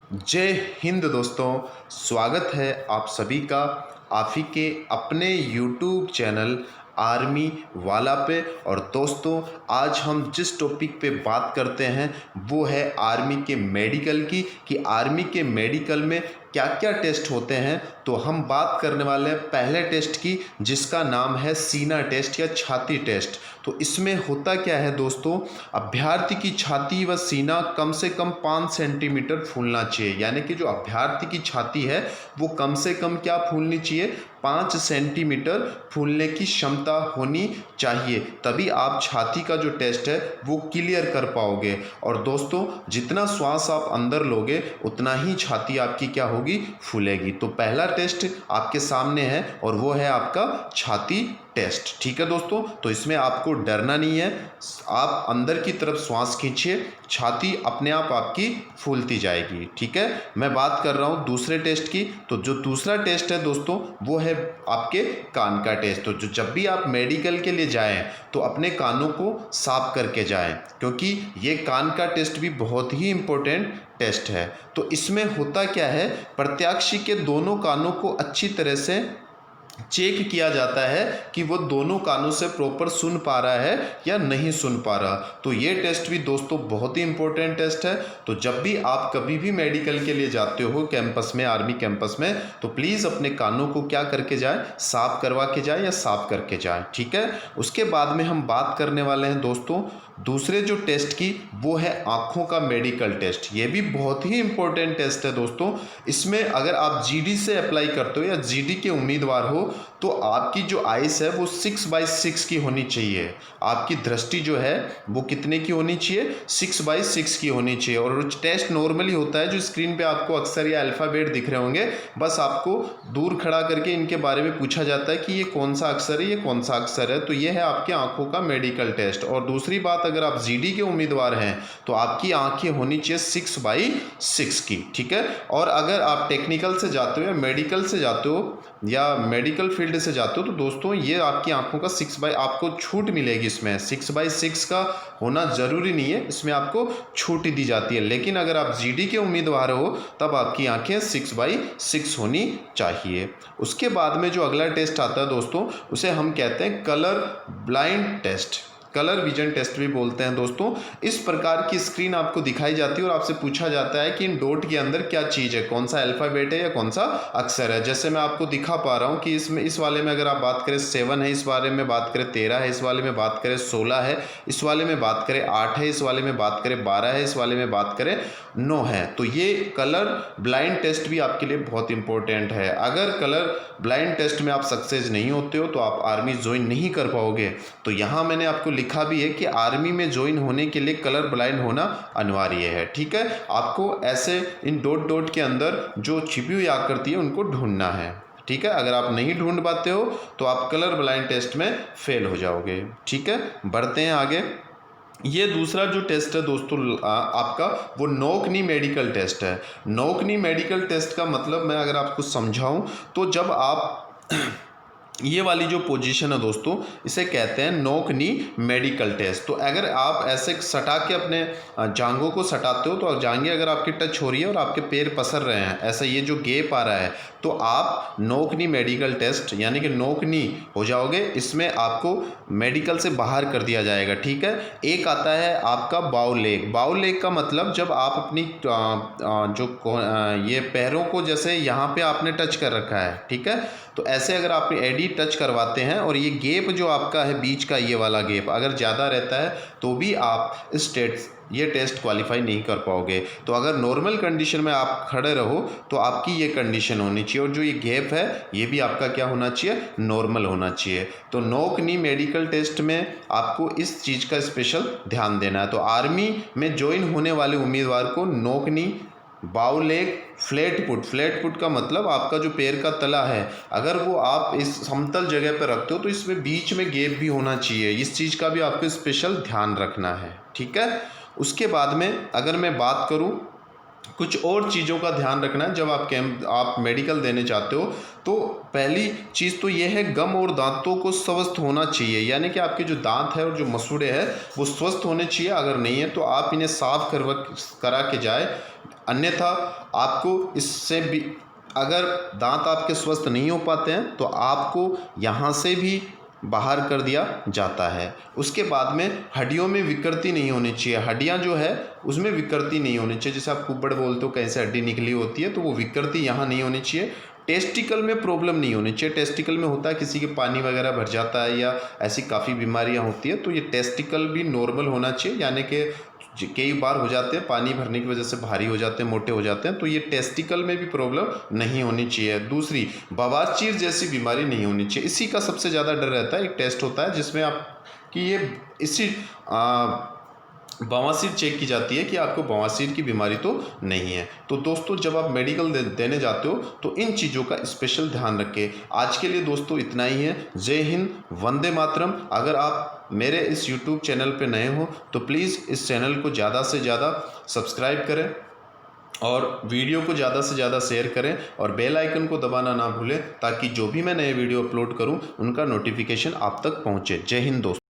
जय हिंद दोस्तों, स्वागत है आप सभी का आप ही के अपने YouTube चैनल आर्मी वाला पे। और दोस्तों, आज हम जिस टॉपिक पे बात करते हैं वो है आर्मी के मेडिकल की, कि आर्मी के मेडिकल में क्या क्या टेस्ट होते हैं। तो हम बात करने वाले हैं पहले टेस्ट की, जिसका नाम है सीना टेस्ट या छाती टेस्ट। तो इसमें होता क्या है दोस्तों, अभ्यर्थी की छाती व सीना कम से कम 5 सेंटीमीटर फूलना चाहिए। यानी कि जो अभ्यर्थी की छाती है वो कम से कम क्या फूलनी चाहिए, 5 सेंटीमीटर फूलने की क्षमता होनी चाहिए। तभी आप छाती का जो टेस्ट है वो क्लियर कर पाओगे। और दोस्तों, जितना श्वास आप अंदर लोगे उतना ही छाती आपकी क्या होगी, फूलेगी। तो पहला टेस्ट आपके सामने है और वो है आपका छाती टेस्ट। ठीक है दोस्तों, तो इसमें आपको डरना नहीं है। आप अंदर की तरफ श्वास खींचिए, छाती अपने आप आपकी फूलती जाएगी। ठीक है, मैं बात कर रहा हूँ दूसरे टेस्ट की। तो जो दूसरा टेस्ट है दोस्तों वो है आपके कान का टेस्ट। तो जब भी आप मेडिकल के लिए जाएं तो अपने कानों को साफ करके जाएं, क्योंकि ये कान का टेस्ट भी बहुत ही इम्पोर्टेंट टेस्ट है। तो इसमें होता क्या है, प्रत्याशी के दोनों कानों को अच्छी तरह से चेक किया जाता है कि वो दोनों कानों से प्रॉपर सुन पा रहा है या नहीं सुन पा रहा। तो ये टेस्ट भी दोस्तों बहुत ही इंपॉर्टेंट टेस्ट है। तो जब भी आप कभी भी मेडिकल के लिए जाते हो कैंपस में, आर्मी कैंपस में, तो प्लीज़ अपने कानों को क्या करके जाएं, साफ करवा के जाएं या साफ करके जाएं। ठीक है, उसके बाद में हम बात करने वाले हैं दोस्तों दूसरे जो टेस्ट की, वो है आँखों का मेडिकल टेस्ट। ये भी बहुत ही इंपॉर्टेंट टेस्ट है दोस्तों। इसमें अगर आप जीडी से अप्लाई करते हो या जीडी के उम्मीदवार हो तो आपकी जो आइस है वो 6/6 की होनी चाहिए। आपकी दृष्टि जो है वो कितने की होनी चाहिए, 6/6 की होनी चाहिए। और टेस्ट नॉर्मली होता है, जो स्क्रीन पे आपको अक्सर ये अल्फ़ाबेट दिख रहे होंगे, बस आपको दूर खड़ा करके इनके बारे में पूछा जाता है कि ये कौन सा अक्षर है, ये कौन सा अक्षर है। तो ये है आपके आँखों का मेडिकल टेस्ट। और दूसरी बात, अगर आप जीडी के उम्मीदवार हैं तो आपकी आंखें होनी चाहिए 6/6 की। ठीक है, और अगर आप टेक्निकल से जाते हो या मेडिकल से जाते हो या मेडिकल फील्ड से जाते हो तो दोस्तों ये आपकी आंखों का आपको छूट मिलेगी। इसमें 6/6 का होना ज़रूरी नहीं है, इसमें आपको छूट दी जाती है। लेकिन अगर आप जीडी के उम्मीदवार हो तब आपकी आंखें 6/6 होनी चाहिए। उसके बाद में जो अगला टेस्ट आता है दोस्तों, उसे हम कहते हैं colour blind test, colour vision test भी बोलते हैं दोस्तों। इस प्रकार की स्क्रीन आपको दिखाई जाती है और आपसे पूछा जाता है कि इन डॉट के अंदर क्या चीज़ है, कौन सा अल्फ़ाबेट है या कौन सा अक्षर है। जैसे मैं आपको दिखा पा रहा हूँ कि इसमें इस वाले में अगर आप बात करें 7 है, इस वाले में बात करें 13 है, इस वाले में बात करें 16 है, इस वाले में बात करें 8 है, इस वाले में बात करें 12 है, इस वाले में बात करें 9 है। तो ये कलर ब्लाइंड टेस्ट भी आपके लिए बहुत इंपॉर्टेंट है। अगर कलर ब्लाइंड टेस्ट में आप सक्सेस नहीं होते हो तो आप आर्मी ज्वाइन नहीं कर पाओगे। तो यहाँ मैंने आपको लिखा भी है कि आर्मी में ज्वाइन होने के लिए कलर ब्लाइंड होना अनिवार्य है। ठीक है, आपको ऐसे इन डॉट डॉट के अंदर जो छिपी हुई आकृति है उनको ढूंढना है। ठीक है, अगर आप नहीं ढूंढ पाते हो तो आप कलर ब्लाइंड टेस्ट में फेल हो जाओगे। ठीक है, बढ़ते हैं आगे। ये दूसरा जो टेस्ट है दोस्तों आपका, वो नोक-नी मेडिकल टेस्ट है। नोक-नी मेडिकल टेस्ट का मतलब मैं अगर आपको समझाऊं तो जब आप ये वाली जो पोजीशन है दोस्तों, इसे कहते हैं नोक नी मेडिकल टेस्ट। तो अगर आप ऐसे सटा के अपने जांघों को सटाते हो तो जांघें अगर आपकी टच हो रही है और आपके पैर पसर रहे हैं, ऐसा ये जो गैप आ रहा है, तो आप नोक नी मेडिकल टेस्ट यानी कि नोक नी हो जाओगे। इसमें आपको मेडिकल से बाहर कर दिया जाएगा। ठीक है, एक आता है आपका बाउ लेग। बाउ लेग का मतलब जब आप अपनी ये पैरों को जैसे यहाँ पे आपने टच कर रखा है, ठीक है, तो ऐसे अगर आप एडी टच करवाते हैं और ये गैप जो आपका है बीच का, ये वाला गैप अगर ज़्यादा रहता है तो भी आप ये टेस्ट क्वालिफाई नहीं कर पाओगे। तो अगर नॉर्मल कंडीशन में आप खड़े रहो तो आपकी ये कंडीशन होनी चाहिए और जो ये गैप है ये भी आपका क्या होना चाहिए, नॉर्मल होना चाहिए। तो नोक नी मेडिकल टेस्ट में आपको इस चीज़ का स्पेशल ध्यान देना है। तो आर्मी में ज्वाइन होने वाले उम्मीदवार को नोक नी, बाउ leg, flat foot. Flat foot का मतलब आपका जो पैर का तला है, अगर वो आप इस समतल जगह पर रखते हो तो इसमें बीच में गैप भी होना चाहिए। इस चीज़ का भी आपको स्पेशल ध्यान रखना है। ठीक है, उसके बाद में अगर मैं बात करूं कुछ और चीज़ों का ध्यान रखना है जब आप मेडिकल देने जाते हो। तो पहली चीज़ तो ये है गम और दांतों को स्वस्थ होना चाहिए, यानी कि आपके जो दांत है और जो मसूड़े हैं वो स्वस्थ होने चाहिए। अगर नहीं है तो आप इन्हें साफ करा के जाए। अन्यथा आपको इससे भी, अगर दांत आपके स्वस्थ नहीं हो पाते हैं तो आपको यहाँ से भी बाहर कर दिया जाता है। उसके बाद में हड्डियों में विकृति नहीं होनी चाहिए, हड्डियां जो है उसमें विकृति नहीं होनी चाहिए। जैसे आप कुब्बड़ बोलते हो, कहीं से हड्डी निकली होती है तो वो विकृति यहाँ नहीं होनी चाहिए। टेस्टिकल में प्रॉब्लम नहीं होनी चाहिए। टेस्टिकल में होता है किसी के पानी वगैरह भर जाता है या ऐसी काफ़ी बीमारियां होती है, तो ये टेस्टिकल भी नॉर्मल होना चाहिए, यानी कि कई बार हो जाते हैं पानी भरने की वजह से भारी हो जाते हैं, मोटे हो जाते हैं, तो ये टेस्टिकल में भी प्रॉब्लम नहीं होनी चाहिए। दूसरी, बवासीर जैसी बीमारी नहीं होनी चाहिए। इसी का सबसे ज़्यादा डर रहता है। एक टेस्ट होता है जिसमें आप कि ये इसी बवासीर चेक की जाती है कि आपको बवासीर की बीमारी तो नहीं है। तो दोस्तों, जब आप मेडिकल देने जाते हो तो इन चीज़ों का स्पेशल ध्यान रखें। आज के लिए दोस्तों इतना ही है। जय हिंद, वंदे मातरम। अगर आप मेरे इस YouTube चैनल पे नए हो तो प्लीज़ इस चैनल को ज़्यादा से ज़्यादा सब्सक्राइब करें और वीडियो को ज़्यादा से ज़्यादा शेयर करें और बेल आइकन को दबाना ना भूलें, ताकि जो भी मैं नए वीडियो अपलोड करूं उनका नोटिफिकेशन आप तक पहुंचे। जय हिंद दोस्तों।